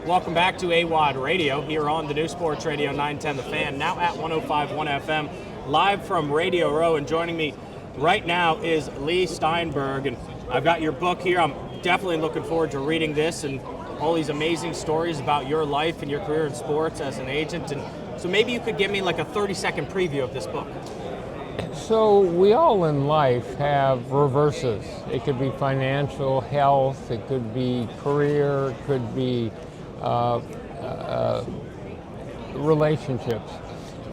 Welcome back to AWOD Radio here on the new Sports Radio 910 The Fan, now at 105.1 FM, live from Radio Row. And joining me right now is Leigh Steinberg. And I've got your book here. I'm definitely looking forward to reading this and all these amazing stories about your life and your career in sports as an agent. And so maybe you could give me like a 30-second preview of this book. So we all in life have reverses. It could be financial, health, it could be career, it could be relationships.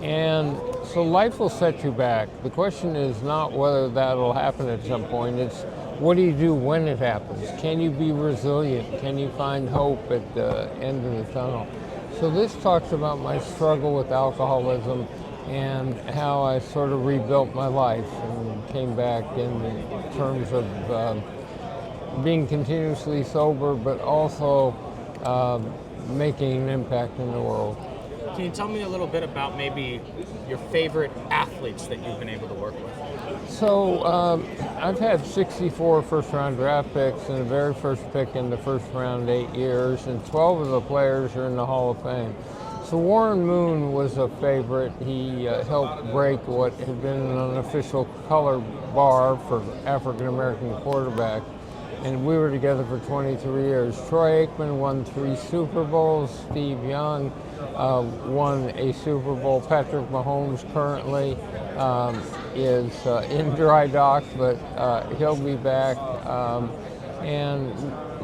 And so life will set you back. The question is not whether that'll happen at some point, it's what do you do when it happens? Can you be resilient? Can you find hope at the end of the tunnel? So this talks about my struggle with alcoholism and how I sort of rebuilt my life and came back in terms of being continuously sober, but also making an impact in the world. Can you tell me a little bit about maybe your favorite athletes that you've been able to work with? So I've had 64 first-round draft picks and the very first pick in the first round 8 years, and 12 of the players are in the Hall of Fame. So Warren Moon was a favorite. He helped break what had been an unofficial color bar for African-American quarterback, and we were together for 23 years. Troy Aikman won 3 Super Bowls. Steve Young won a Super Bowl. Patrick Mahomes currently is in dry dock, but he'll be back. And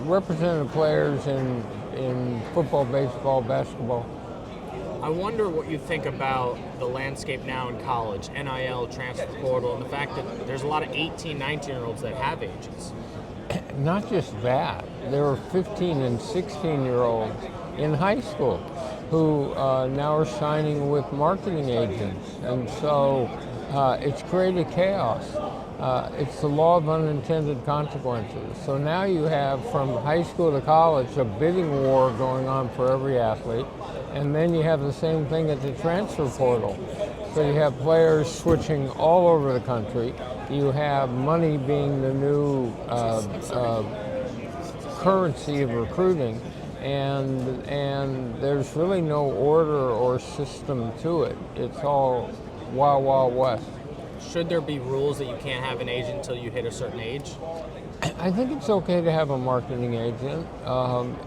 represented players in football, baseball, basketball. I wonder what you think about the landscape now in college, NIL, transfer portal, and the fact that there's a lot of 18, 19-year-olds that have agents. Not just that, there are 15 and 16-year-olds in high school who now are signing with marketing agents, and so it's created chaos. It's the law of unintended consequences. So now you have, from high school to college, a bidding war going on for every athlete, and then you have the same thing at the transfer portal. So you have players switching all over the country. You have money being the new currency of recruiting, and there's really no order or system to it. It's all wild, wild west. Should there be rules that you can't have an agent until you hit a certain age? I think it's okay to have a marketing agent.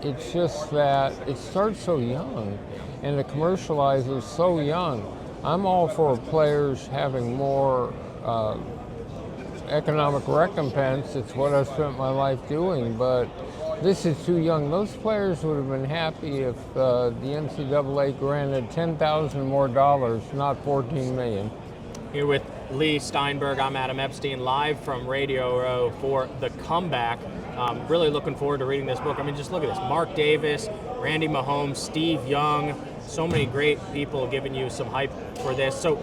It's just that it starts so young and it commercializes so young. I'm all for players having more economic recompense. It's what I've spent my life doing, but this is too young. Those players would have been happy if the NCAA granted $10,000 more dollars, not $14 million. Here with Leigh Steinberg, I'm Adam Epstein, live from Radio Row for The Comeback. Really looking forward to reading this book. I mean, just look at this. Mark Davis, Randy Mahomes, Steve Young, so many great people giving you some hype for this. So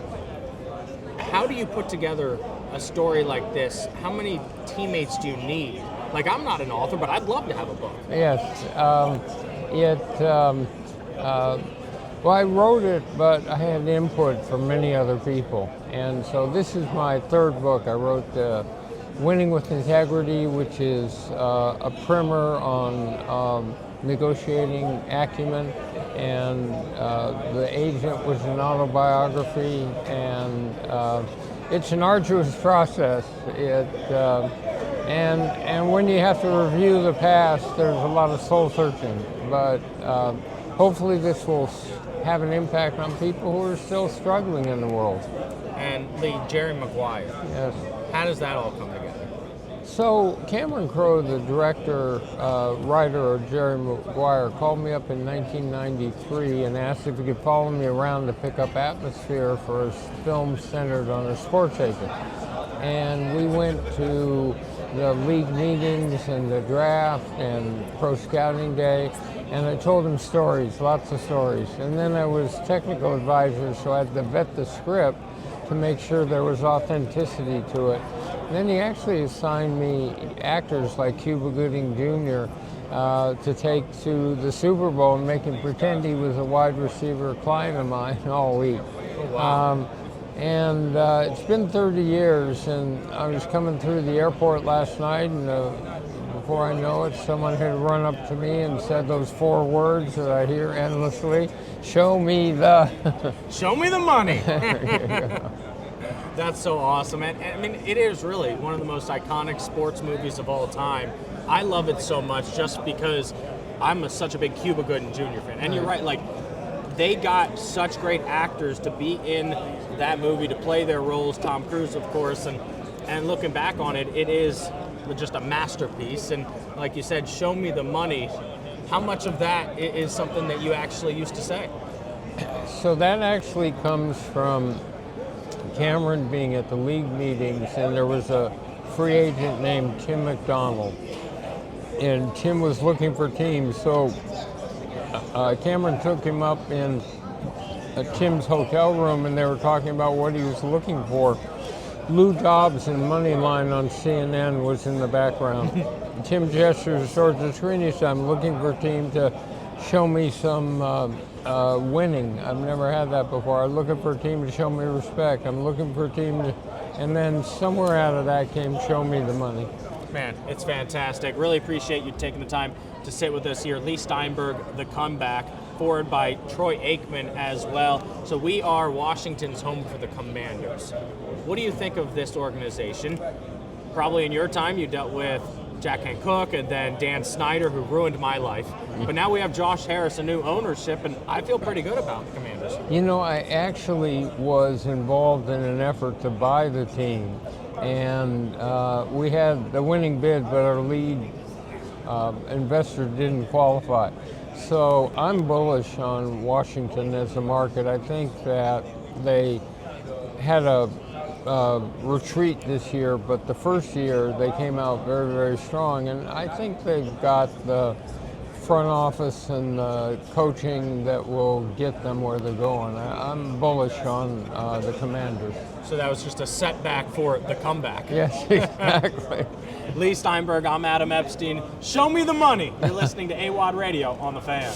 how do you put together a story like this? How many teammates do you need? Like, I'm not an author, but I'd love to have a book. Yes. Well, I wrote it, but I had input from many other people. And so this is my third book. I wrote Winning with Integrity, which is a primer on negotiating acumen. And The Agent was an autobiography. And it's an arduous process. And when you have to review the past, there's a lot of soul searching. But hopefully this will have an impact on people who are still struggling in the world. And Leigh, Jerry Maguire. Yes. How does that all come together? So Cameron Crowe, the director, writer of Jerry Maguire, called me up in 1993 and asked if he could follow me around to pick up atmosphere for a film centered on a sports agent. And we went to the league meetings and the draft and pro scouting day, and I told him stories, lots of stories. And then I was technical advisor, so I had to vet the script to make sure there was authenticity to it. And then he actually assigned me actors like Cuba Gooding Jr. To take to the Super Bowl and make him pretend he was a wide receiver client of mine all week. Oh, wow. And it's been 30 years, and I was coming through the airport last night, and the before I know it, someone had run up to me and said those 4 words that I hear endlessly, show me the... Show me the money. That's so awesome. And I mean, it is really one of the most iconic sports movies of all time. I love it so much just because I'm such a big Cuba Gooding Jr. fan. And you're right, like, they got such great actors to be in that movie, to play their roles, Tom Cruise, of course, and looking back on it, it is just a masterpiece. And like you said, show me the money. How much of that is something that you actually used to say? So that actually comes from Cameron being at the league meetings, and there was a free agent named Tim McDonald, and Tim was looking for teams. So Cameron took him up in Tim's hotel room, and they were talking about what he was looking for. Lou Dobbs and Moneyline on CNN was in the background. Tim gestures towards the screen. He said, I'm looking for a team to show me some winning. I've never had that before. I'm looking for a team to show me respect. I'm looking for a team to... And then somewhere out of that came show me the money. Man, it's fantastic. Really appreciate you taking the time to sit with us here. Leigh Steinberg, The Comeback, forward by Troy Aikman as well. So we are Washington's home for the Commanders. What do you think of this organization? Probably in your time you dealt with Jack Hancock and then Dan Snyder, who ruined my life. But now we have Josh Harris, a new ownership, and I feel pretty good about the Commanders. You know, I actually was involved in an effort to buy the team, and we had the winning bid, but our lead investor didn't qualify. So I'm bullish on Washington as a market. I think that they had a retreat this year, but the first year they came out very, very strong, and I think they've got the front office and the coaching that will get them where they're going. I'm bullish on the Commanders. So that was just a setback for the comeback. Yes, exactly. Leigh Steinberg, I'm Adam Epstein. Show me the money. You're listening to AWOD Radio on The Fan.